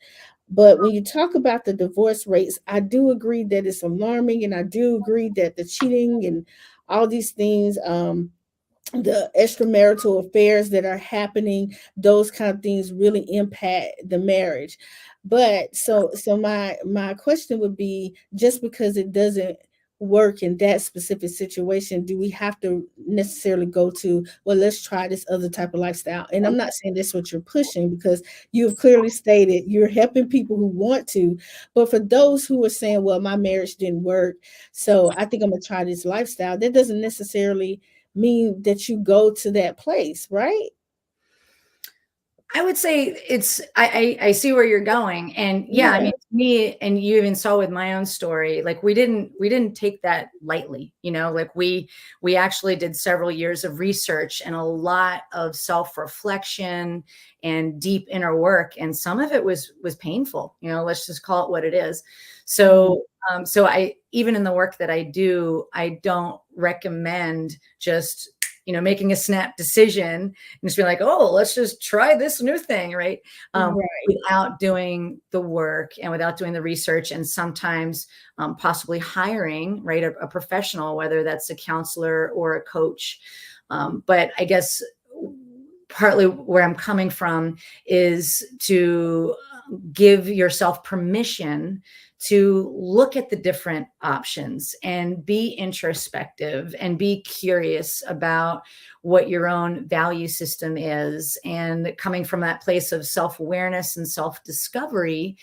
[SPEAKER 1] But when you talk about the divorce rates, I do agree that it's alarming, and I do agree that the cheating and all these things, the extramarital affairs that are happening, those kind of things really impact the marriage. But so my question would be, just because it doesn't work in that specific situation, do we have to necessarily go to, well, let's try this other type of lifestyle? And I'm not saying that's what you're pushing, because you've clearly stated you're helping people who want to. But for those who are saying, well, my marriage didn't work, so I think I'm going to try this lifestyle, that doesn't necessarily mean that you go to that place, right?
[SPEAKER 2] I would say I see where you're going. And yeah, I
[SPEAKER 1] Yeah.
[SPEAKER 2] mean, to me, and you even saw with my own story, like we didn't take that lightly, like we actually did several years of research and a lot of self-reflection and deep inner work. And some of it was painful, let's just call it what it is.
[SPEAKER 1] Mhm.
[SPEAKER 2] So I, even in the work that I do, I don't recommend just making a snap decision and just be like, oh, let's just try this new thing, right?
[SPEAKER 1] Right.
[SPEAKER 2] Without doing the work and without doing the research, and sometimes possibly hiring, right, a professional, whether that's a counselor or a coach. But I guess partly where I'm coming from is to give yourself permission to look at the different options and be introspective and be curious about what your own value system is, and coming from that place of self-awareness and self-discovery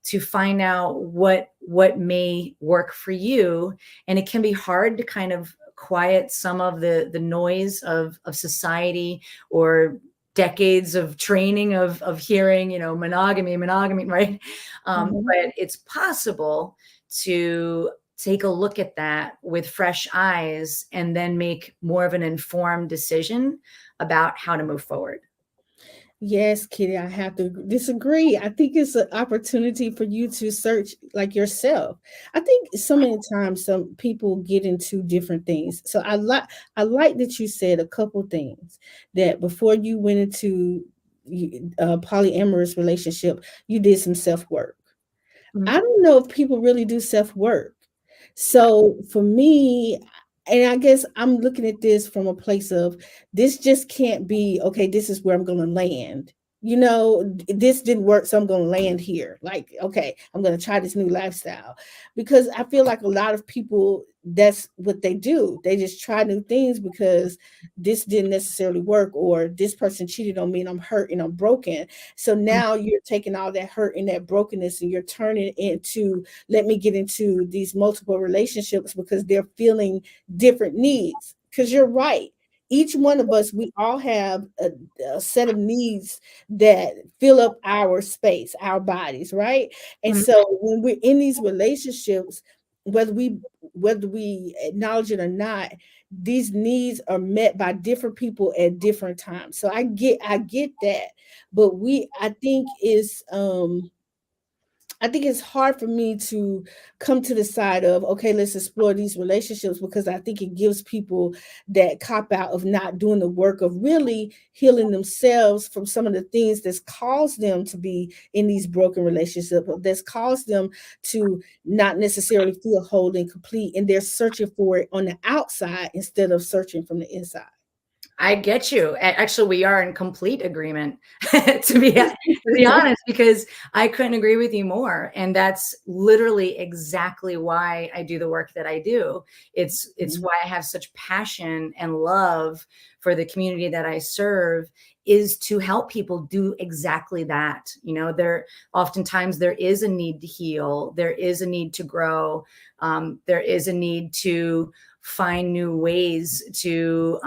[SPEAKER 2] to find out what may work for you. And it can be hard to kind of quiet some of the noise of society or decades of training of hearing, monogamy, right?
[SPEAKER 1] Mhm.
[SPEAKER 2] But it's possible to take a look at that with fresh eyes and then make more of an informed decision about how to move forward.
[SPEAKER 1] Yes, Kitty, I have to disagree. I think it's an opportunity for you to search like yourself. I think so many times some people get into different things. So I like that you said a couple things, that before you went into a polyamorous relationship, you did some self work.
[SPEAKER 2] Mhm.
[SPEAKER 1] I don't know if people really do self work. So for me, and I guess I'm looking at this from a place of, this just can't be, okay, this is where I'm going to land. This didn't work, so I'm going to land here. Like, okay, I'm going to try this new lifestyle, because I feel like a lot of people, that's what they do. They just try new things because this didn't necessarily work, or this person cheated on me and I'm hurt and I'm broken. So now you're taking all that hurt and that brokenness and you're turning it into, let me get into these multiple relationships because they're feeling different needs. Because you're right. Each one of us, we all have a set of needs that fill up our space, our bodies, right? And
[SPEAKER 2] Mhm.
[SPEAKER 1] so when we're in these relationships, whether we acknowledge it or not, these needs are met by different people at different times. So I get that. But I think it's hard for me to come to the side of, okay, let's explore these relationships, because I think it gives people that cop out of not doing the work of really healing themselves from some of the things that's caused them to be in these broken relationships, that's caused them to not necessarily feel whole and complete. And they're searching for it on the outside instead of searching from the inside.
[SPEAKER 2] I get you. Actually, we are in complete agreement, to be honest, because I couldn't agree with you more. And that's literally exactly why I do the work that I do. It's why I have such passion and love for the community that I serve, is to help people do exactly that. There oftentimes there is a need to heal, there is a need to grow, there is a need to find new ways to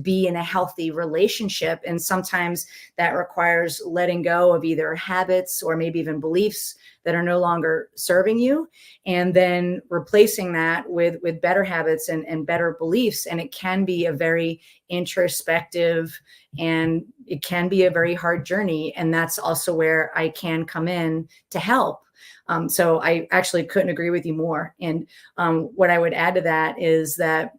[SPEAKER 2] be in a healthy relationship. And sometimes that requires letting go of either habits or maybe even beliefs that are no longer serving you, and then replacing that with better habits and better beliefs. And it can be a very introspective, and it can be a very hard journey. And that's also where I can come in to help. So I actually couldn't agree with you more. And what I would add to that is that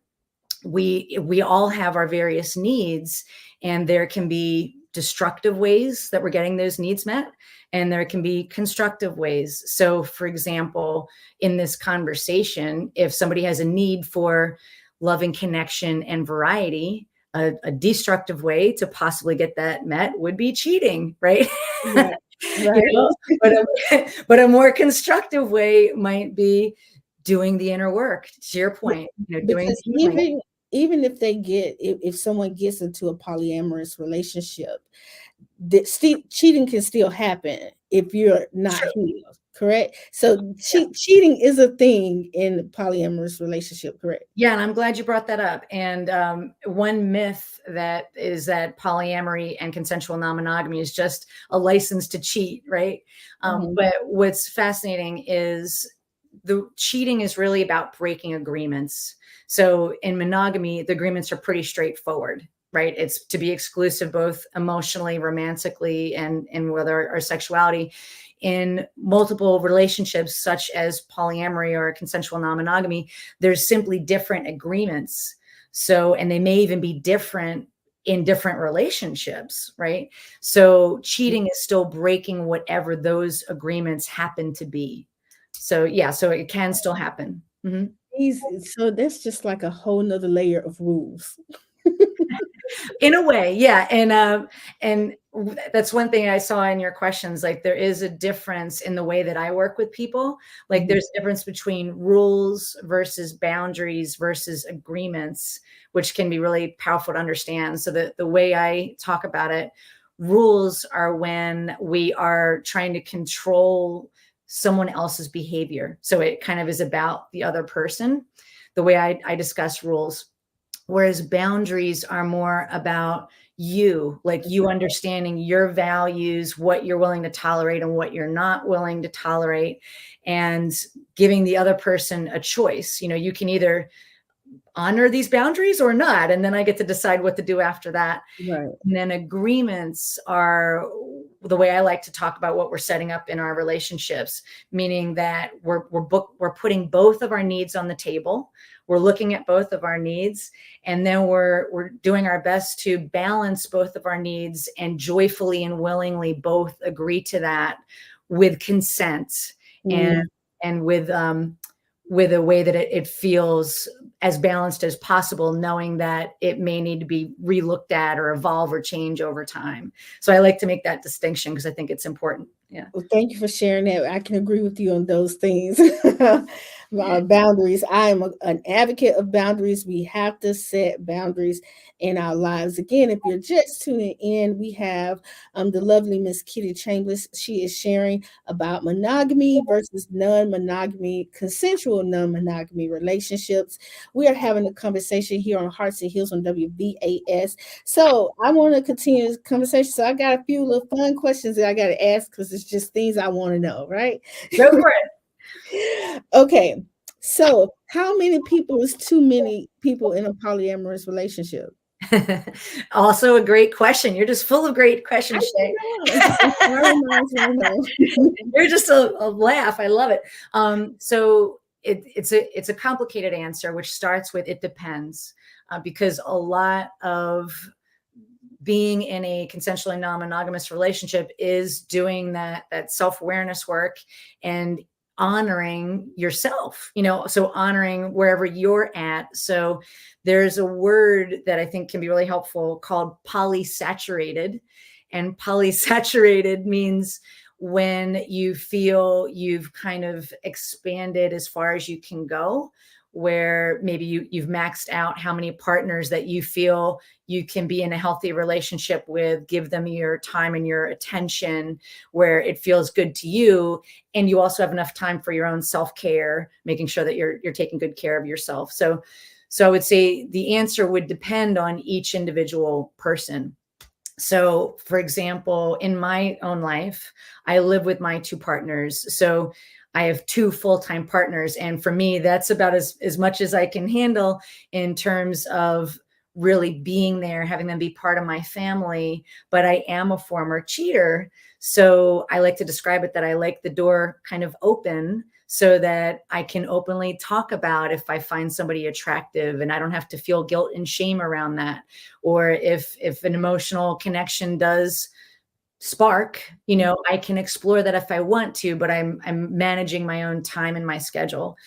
[SPEAKER 2] we all have our various needs, and there can be destructive ways that we're getting those needs met, and there can be constructive ways. So for example, in this conversation, if somebody has a need for loving connection and variety, a destructive way to possibly get that met would be cheating, right?
[SPEAKER 1] Right.
[SPEAKER 2] you
[SPEAKER 1] Right.
[SPEAKER 2] know but a, but a more constructive way might be doing the inner work, to your point, doing
[SPEAKER 1] Because
[SPEAKER 2] the healing.
[SPEAKER 1] even if they get if someone gets into a polyamorous relationship, that cheating can still happen if you're not
[SPEAKER 2] True.
[SPEAKER 1] healed, correct? So
[SPEAKER 2] Yeah.
[SPEAKER 1] cheating is a thing in polyamorous relationship, correct?
[SPEAKER 2] Yeah, and I'm glad you brought that up. And one myth that is that polyamory and consensual non-monogamy is just a license to cheat, right?
[SPEAKER 1] Mhm.
[SPEAKER 2] But what's fascinating is the cheating is really about breaking agreements. So in monogamy, the agreements are pretty straightforward, right? It's to be exclusive both emotionally, romantically, and with our sexuality. In multiple relationships, such as polyamory or consensual non-monogamy, there's simply different agreements. So, and they may even be different in different relationships, right? So cheating is still breaking whatever those agreements happen to be. So yeah, so it can still happen. Mhm.
[SPEAKER 1] So that's just like a whole nother layer of rules.
[SPEAKER 2] In a way, yeah. And that's one thing I saw in your questions. Like there is a difference in the way that I work with people. Like
[SPEAKER 1] Mhm.
[SPEAKER 2] there's a difference between rules versus boundaries versus agreements, which can be really powerful to understand. So the way I talk about it, rules are when we are trying to control someone else's behavior. So it kind of is about the other person, the way I discuss rules. Whereas boundaries are more about you, like you understanding your values, what you're willing to tolerate and what you're not willing to tolerate, and giving the other person a choice. You can either honor these boundaries or not, and then I get to decide what to do after that.
[SPEAKER 1] Right.
[SPEAKER 2] And then agreements are the way I like to talk about what we're setting up in our relationships, meaning that we're putting both of our needs on the table. We're looking at both of our needs, and then we're doing our best to balance both of our needs and joyfully and willingly both agree to that with consent and
[SPEAKER 1] Mm.
[SPEAKER 2] and with a way that it feels as balanced as possible, knowing that it may need to be relooked at or evolve or change over time. So I like to make that distinction because I think it's important. Yeah.
[SPEAKER 1] Well, thank you for sharing that. I can agree with you on those things. Boundaries. I am an advocate of boundaries. We have to set boundaries in our lives. Again, if you're just tuning in, we have the lovely Miss Kitty Chambers. She is sharing about monogamy versus non-monogamy, consensual non-monogamy relationships. We are having a conversation here on Hearts and Heels on WVAS. So I want to continue this conversation. So I got a few little fun questions that I got to ask because it's just things I want to know, right?
[SPEAKER 2] Go for
[SPEAKER 1] Okay. So how many people is too many people in a polyamorous relationship?
[SPEAKER 2] it. Also a great question. You're just full of great
[SPEAKER 1] I
[SPEAKER 2] questions, Shay.
[SPEAKER 1] don't know. Inspiring minds want to know.
[SPEAKER 2] You're just a laugh. I love it. So it's a complicated answer, which starts with it depends, because a lot of being in a consensually non-monogamous relationship is doing that self-awareness work and honoring yourself, so honoring wherever you're at. So there's a word that I think can be really helpful called polysaturated. And polysaturated means when you feel you've kind of expanded as far as you can go, where maybe you've maxed out how many partners that you feel you can be in a healthy relationship with, give them your time and your attention where it feels good to you. And you also have enough time for your own self-care, making sure that you're taking good care of yourself. So I would say the answer would depend on each individual person. So, for example, in my own life, I live with my two partners. So I have two full-time partners. And for me, that's about as much as I can handle in terms of really being there, having them be part of my family. But I am a former cheater. So I like to describe it that I like the door kind of open so that I can openly talk about if I find somebody attractive and I don't have to feel guilt and shame around that. Or if an emotional connection does spark, I can explore that if I want to, but I'm managing my own time and my schedule.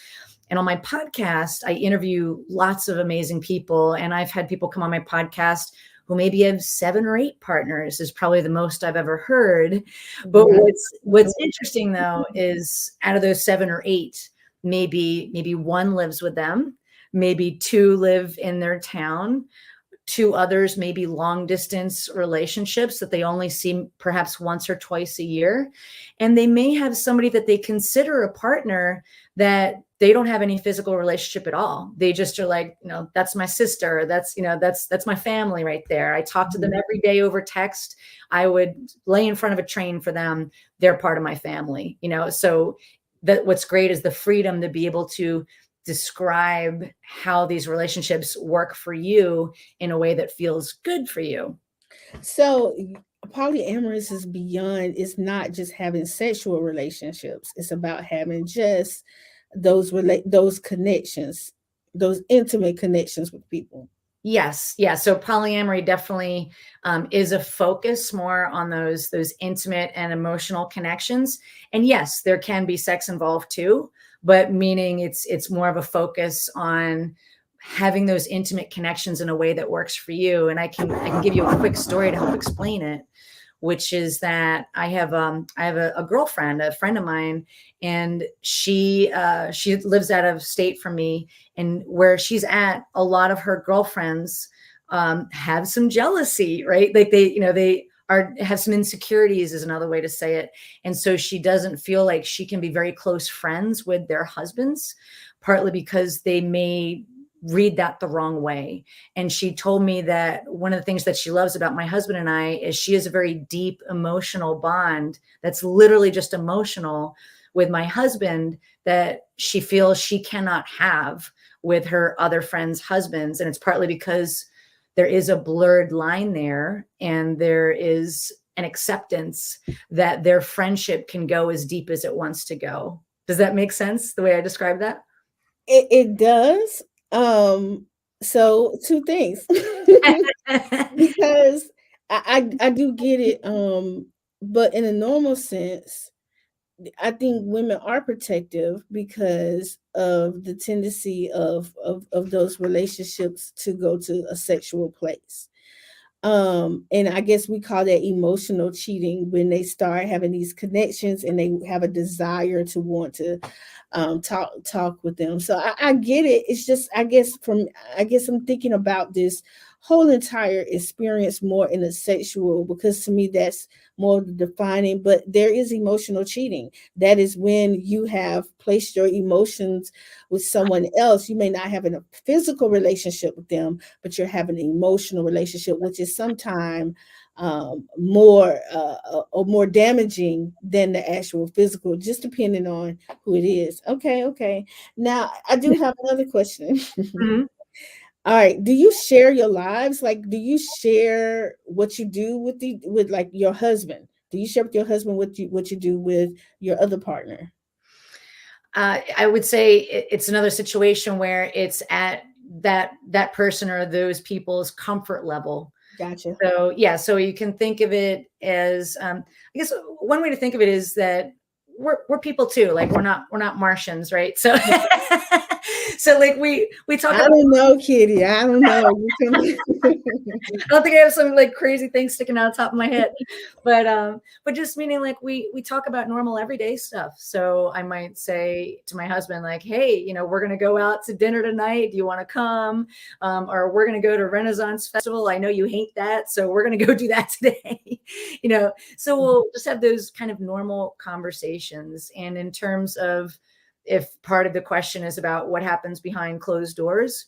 [SPEAKER 2] And on my podcast, I interview lots of amazing people. And I've had people come on my podcast who maybe have 7 or 8 partners, is probably the most I've ever heard. But
[SPEAKER 1] Wow.
[SPEAKER 2] what's interesting though is out of those 7 or 8, maybe one lives with them, maybe two live in their town, two others maybe long distance relationships that they only see perhaps once or twice a year. And they may have somebody that they consider a partner that they don't have any physical relationship at all. They just are like, that's my sister. That's my family right there. I talk to them every day over text. I would lay in front of a train for them. They're part of my family, so that what's great is the freedom to be able to describe how these relationships work for you in a way that feels good for you.
[SPEAKER 1] So polyamorous is beyond, it's not just having sexual relationships. It's about having just those connections, those intimate connections with people.
[SPEAKER 2] Yes. Yeah. So polyamory definitely is a focus more on those intimate and emotional connections. And yes, there can be sex involved too, but meaning it's more of a focus on having those intimate connections in a way that works for you. And I can give you a quick story to help explain it, which is that I have a girlfriend, a friend of mine, and she lives out of state from me, and where she's at, a lot of her girlfriends have some jealousy, right? Like they have some insecurities is another way to say it. And so she doesn't feel like she can be very close friends with their husbands, partly because they may read that the wrong way. And she told me that one of the things that she loves about my husband and I is she has a very deep emotional bond that's literally just emotional with my husband that she feels she cannot have with her other friends' husbands. And it's partly because there is a blurred line there, and there is an acceptance that their friendship can go as deep as it wants to go. Does that make sense, the way I described that?
[SPEAKER 1] It does. So two things. Because I do get it. But in a normal sense, I think women are protective because of the tendency of those relationships to go to a sexual place. And I guess we call that emotional cheating when they start having these connections and they have a desire to want to talk with them. So I get it. It's just I guess I'm thinking about this whole entire experience more in a sexual, because to me that's more defining. But there is emotional cheating. That is when you have placed your emotions with someone else. You may not have a physical relationship with them, but you're having an emotional relationship, which is sometimes more or more damaging than the actual physical, just depending on who it is. Okay. Now I do have another question.
[SPEAKER 2] Mhm.
[SPEAKER 1] All right. Do you share your lives? Like, do you share what you do with like your husband? Do you share with your husband what you do with your other partner?
[SPEAKER 2] I would say it's another situation where it's at that person or those people's comfort level.
[SPEAKER 1] Gotcha.
[SPEAKER 2] So yeah, so you can think of it as I guess one way to think of it is that we're people too. Like we're not Martians, right? So so like we talk
[SPEAKER 1] I
[SPEAKER 2] about.
[SPEAKER 1] don't know, Kitty. I don't know.
[SPEAKER 2] I don't think I have some like crazy things sticking out of the top of my head, but just meaning like we talk about normal everyday stuff. So I might say to my husband like, hey, we're gonna go out to dinner tonight. Do you want to come? Or we're gonna go to Renaissance Festival. I know you hate that, so we're gonna go do that today. So we'll just have those kind of normal conversations. And in terms of if part of the question is about what happens behind closed doors,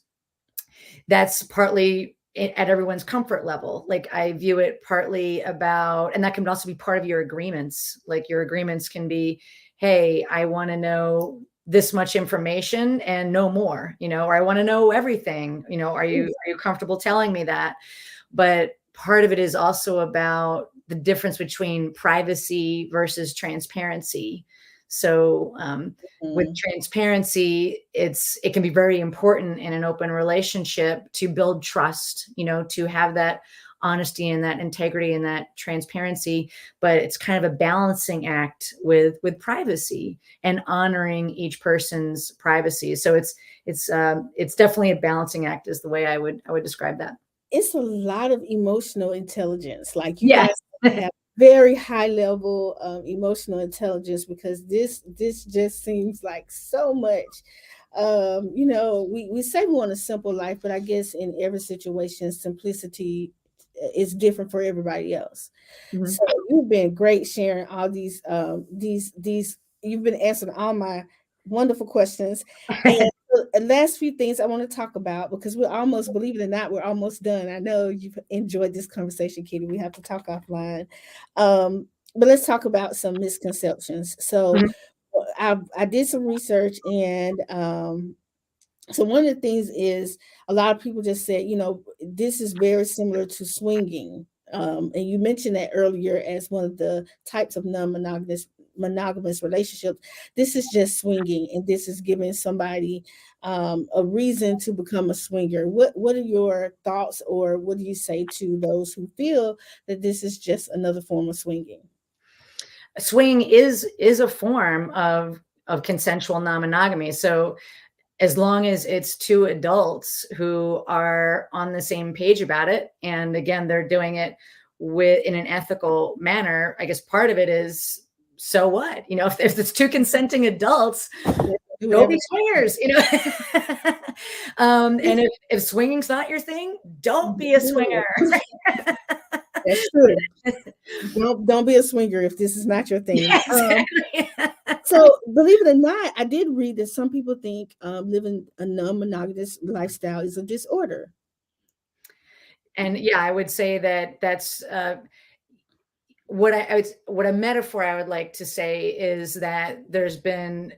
[SPEAKER 2] that's partly at everyone's comfort level. Like I view it partly about, and that can also be part of your agreements. Like your agreements can be, hey, I want to know this much information and no more, or I want to know everything, are you comfortable telling me that? But part of it is also about the difference between privacy versus transparency. So with
[SPEAKER 1] Mhm.
[SPEAKER 2] transparency, it can be very important in an open relationship to build trust, to have that honesty and that integrity and that transparency. But it's kind of a balancing act with privacy and honoring each person's privacy. So it's definitely a balancing act is the way I would describe that.
[SPEAKER 1] It's a lot of emotional intelligence. Like you guys
[SPEAKER 2] Yes.
[SPEAKER 1] have very high level emotional intelligence, because this just seems like so much. We say we want a simple life, but I guess in every situation simplicity is different for everybody else.
[SPEAKER 2] Mhm.
[SPEAKER 1] So you've been great sharing all these you've been answering all my wonderful questions. And the last few things I want to talk about, because we're almost, believe it or not, we're almost done. I know you've enjoyed this conversation, Kitty. We have to talk offline. But let's talk about some misconceptions. So
[SPEAKER 2] Mhm.
[SPEAKER 1] I did some research, and so one of the things is, a lot of people just said, this is very similar to swinging. And you mentioned that earlier as one of the types of non-monogamous relationships. This is just swinging, and this is giving somebody a reason to become a swinger. What are your thoughts, or what do you say to those who feel that this is just another form of swinging?
[SPEAKER 2] Swinging is a form of consensual non-monogamy. So as long as it's two adults who are on the same page about it, and again, they're doing it in an ethical manner, I guess part of it is, so what? If it's two consenting adults,
[SPEAKER 1] Do
[SPEAKER 2] go
[SPEAKER 1] whatever.
[SPEAKER 2] be swingers. And if swinging's not your thing, don't be a
[SPEAKER 1] Do
[SPEAKER 2] swinger.
[SPEAKER 1] it. That's true. Don't be a swinger if this is not your thing.
[SPEAKER 2] Yeah, exactly.
[SPEAKER 1] So believe it or not, I did read that some people think living a non-monogamous lifestyle is a disorder.
[SPEAKER 2] And yeah, I would say that that's what a metaphor I would like to say is that there's been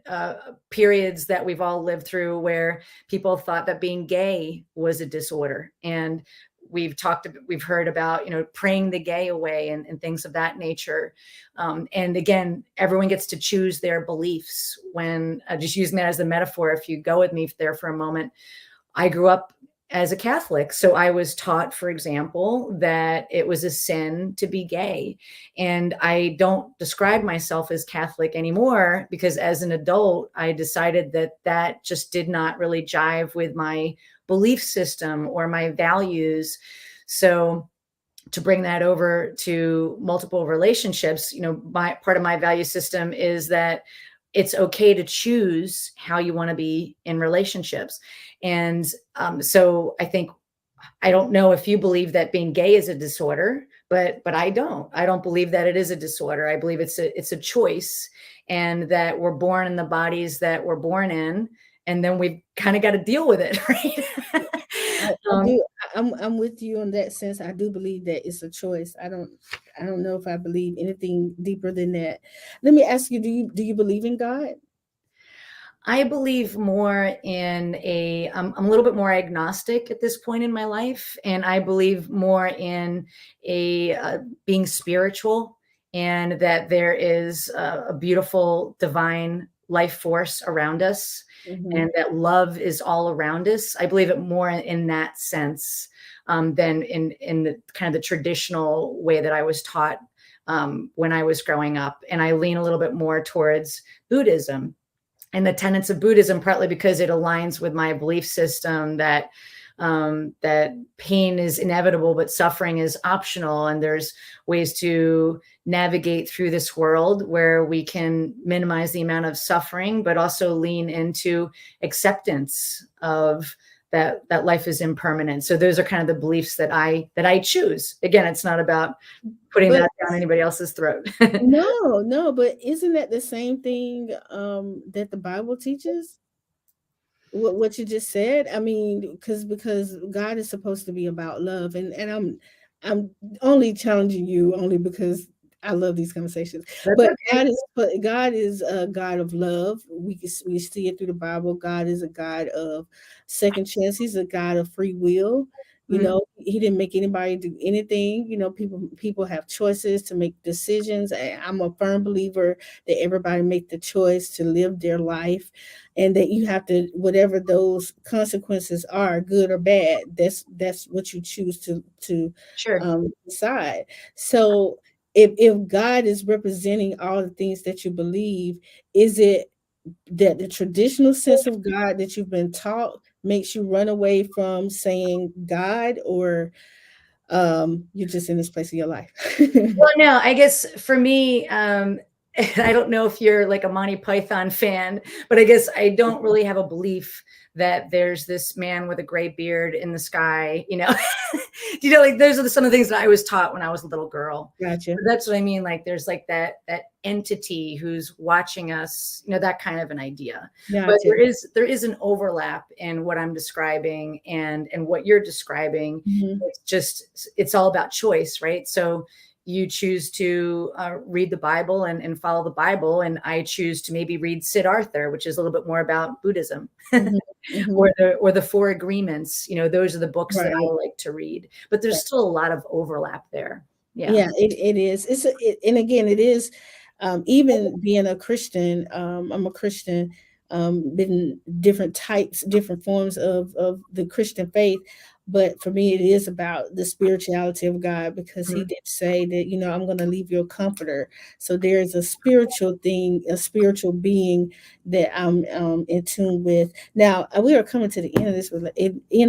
[SPEAKER 2] periods that we've all lived through where people thought that being gay was a disorder, and we've heard about praying the gay away, and things of that nature. And again, everyone gets to choose their beliefs. When just using that as a metaphor, if you go with me there for a moment, I grew up as a Catholic. So I was taught, for example, that it was a sin to be gay. And I don't describe myself as Catholic anymore, because as an adult, I decided that that just did not really jive with my belief system or my values. So to bring that over to multiple relationships, my part of my value system is that it's okay to choose how you want to be in relationships. And so I don't know if you believe that being gay is a disorder, but I don't believe that it is a disorder. I believe it's a choice, and that we're born in the bodies that we're born in, and then we've kind of got to deal with it, right?
[SPEAKER 1] I do. I'm with you in that sense. I do believe that it's a choice. I don't know if I believe anything deeper than that. Let me ask you, do you believe in God?
[SPEAKER 2] I believe more in I'm a little bit more agnostic at this point in my life. And I believe more in being spiritual, and that there is a beautiful divine life force around us,
[SPEAKER 1] Hmm.
[SPEAKER 2] and that love is all around us. I believe it more in that sense, than in the kind of the traditional way that I was taught when I was growing up. And I lean a little bit more towards Buddhism and the tenets of Buddhism, partly because it aligns with my belief system that pain is inevitable, but suffering is optional, and there's ways to navigate through this world where we can minimize the amount of suffering, but also lean into acceptance of that life is impermanent. So those are kind of the beliefs that I choose. Again, it's not about putting
[SPEAKER 1] But
[SPEAKER 2] that down anybody else's throat.
[SPEAKER 1] no, no, but isn't that the same thing that the Bible teaches? What you just said? I mean, because God is supposed to be about love, and I'm only challenging you only because I love these conversations.
[SPEAKER 2] That's
[SPEAKER 1] But
[SPEAKER 2] okay.
[SPEAKER 1] God is a God of love. We see it through the Bible. God is a God of second chance. He's a God of free will.
[SPEAKER 2] Mhm.
[SPEAKER 1] He didn't make anybody do anything. People have choices to make decisions. I'm a firm believer that everybody make the choice to live their life, and that you have to, whatever those consequences are, good or bad, that's what you choose to
[SPEAKER 2] Sure.
[SPEAKER 1] decide. So if God is representing all the things that you believe, is it that the traditional sense of God that you've been taught makes you run away from saying God, or You're just in this place of your life.
[SPEAKER 2] Well, no, I guess for me, I don't know if you're like a Monty Python fan, but I guess I don't really have a belief that there's this man with a gray beard in the sky, you know. Do you know, like those are some of the things that I was taught when I was a little girl.
[SPEAKER 1] Gotcha.
[SPEAKER 2] That's what I mean. Like there's like that entity who's watching us, you know, that kind of an idea. But
[SPEAKER 1] Gotcha.
[SPEAKER 2] there is an overlap in what I'm describing and what you're describing.
[SPEAKER 1] Mhm.
[SPEAKER 2] It's all about choice, right? So you choose to read the Bible and follow the Bible, and I choose to maybe read Sid Arthur, which is a little bit more about Buddhism.
[SPEAKER 1] Mhm.
[SPEAKER 2] or
[SPEAKER 1] Mhm.
[SPEAKER 2] the Four Agreements. You know, those are the books that I
[SPEAKER 1] Right.
[SPEAKER 2] like to read. But there's still a lot of overlap there. Yeah.
[SPEAKER 1] Yeah, it is. And again, it is. Even being a Christian, I'm a Christian. Been different types, different forms of the Christian faith, but for me, it is about the spirituality of God because He
[SPEAKER 2] Mhm.
[SPEAKER 1] did say that, I'm going to leave you a comforter. So there is a spiritual thing, a spiritual being that I'm in tune with. Now, we are coming to the end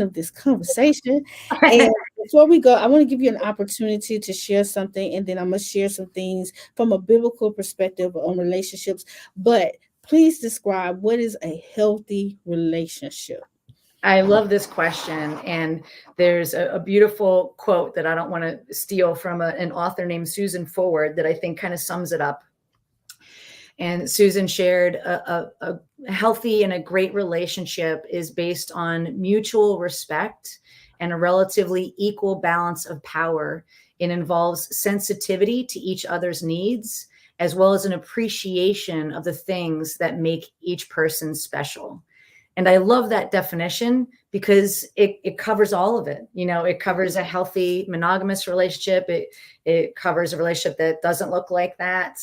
[SPEAKER 1] of this conversation, and before we go, I want to give you an opportunity to share something, and then I'm going to share some things from a biblical perspective on relationships. But please describe what is a healthy relationship.
[SPEAKER 2] I love this question. And there's a beautiful quote that I don't want to steal from an author named Susan Forward that I think kind of sums it up. And Susan shared a healthy and a great relationship is based on mutual respect and a relatively equal balance of power. It involves sensitivity to each other's needs, as well as an appreciation of the things that make each person special. And I love that definition because it covers all of it. You know, it covers a healthy monogamous relationship. It covers a relationship that doesn't look like that.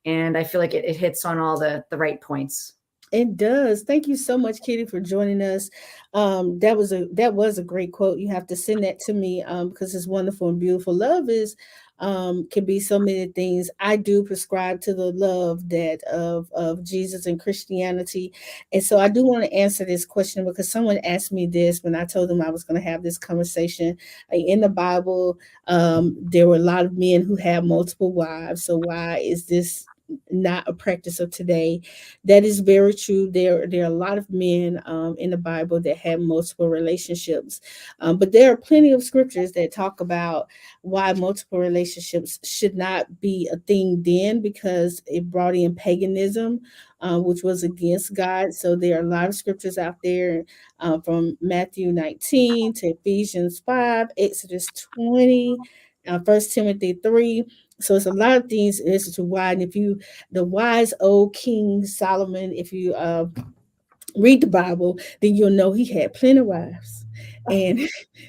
[SPEAKER 2] And I feel like it hits on all the right points.
[SPEAKER 1] It does. Thank you so much, Kitty, for joining us. That was a great quote. You have to send that to me because it's wonderful and beautiful. Love is can be so many things. I do prescribe to the love that of Jesus and Christianity, and so I do want to answer this question because someone asked me this when I told them I was going to have this conversation. In the Bible, there were a lot of men who had multiple wives. So why is this not a practice of today? That is very true. There are a lot of men in the Bible that have multiple relationships, but there are plenty of scriptures that talk about why multiple relationships should not be a thing then, because it brought in paganism, which was against God. So there are a lot of scriptures out there, from Matthew 19 to Ephesians 5, Exodus 20, 1 Timothy 3. So it's a lot of things as to why. And if you, the wise old King Solomon, if you read the Bible, then you'll know he had plenty of wives. And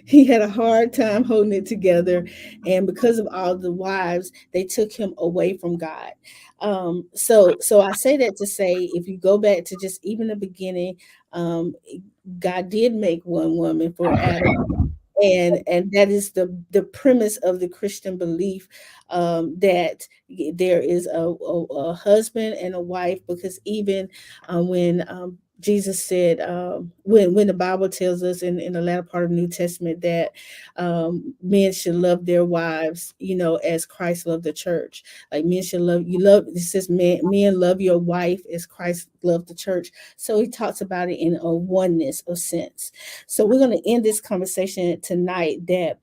[SPEAKER 1] he had a hard time holding it together. And because of all the wives, they took him away from God. So I say that to say, if you go back to just even the beginning, um, God did make one woman for Adam, and that is the premise of the Christian belief, that there is a husband and a wife, because even when Jesus said, when the Bible tells us in the latter part of the New Testament that men should love their wives, as Christ loved the church. Like, men should love. It says, men love your wife as Christ loved the church. So he talks about it in a oneness of sense. So we're going to end this conversation tonight that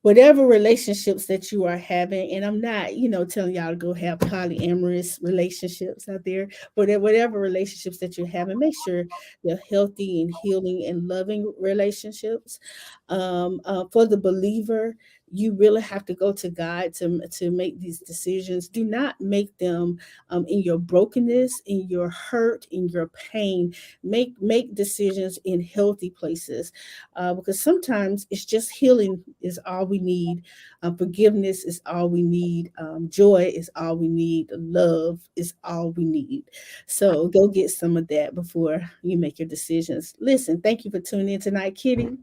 [SPEAKER 1] whatever relationships that you are having, and I'm not, telling y'all to go have polyamorous relationships out there, but whatever relationships that you're having, make sure they're healthy and healing and loving relationships. For the believer, you really have to go to God to make these decisions. Do not make them in your brokenness, in your hurt, in your pain. Make decisions in healthy places, because sometimes it's just healing is all we need. Forgiveness is all we need. Joy is all we need. Love is all we need. So go get some of that before you make your decisions. Listen, thank you for tuning in tonight, Kitty.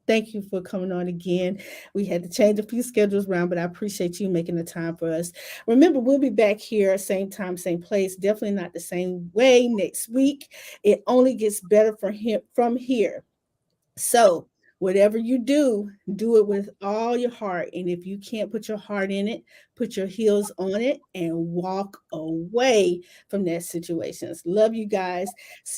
[SPEAKER 1] Thank you for coming on again. We had to change a few schedules around, but I appreciate you making the time for us. Remember, we'll be back here, same time, same place. Definitely not the same way next week. It only gets better from here. So Whatever you do it with all your heart. And if you can't put your heart in it, put your heels on it and walk away from that situations. Love you guys. See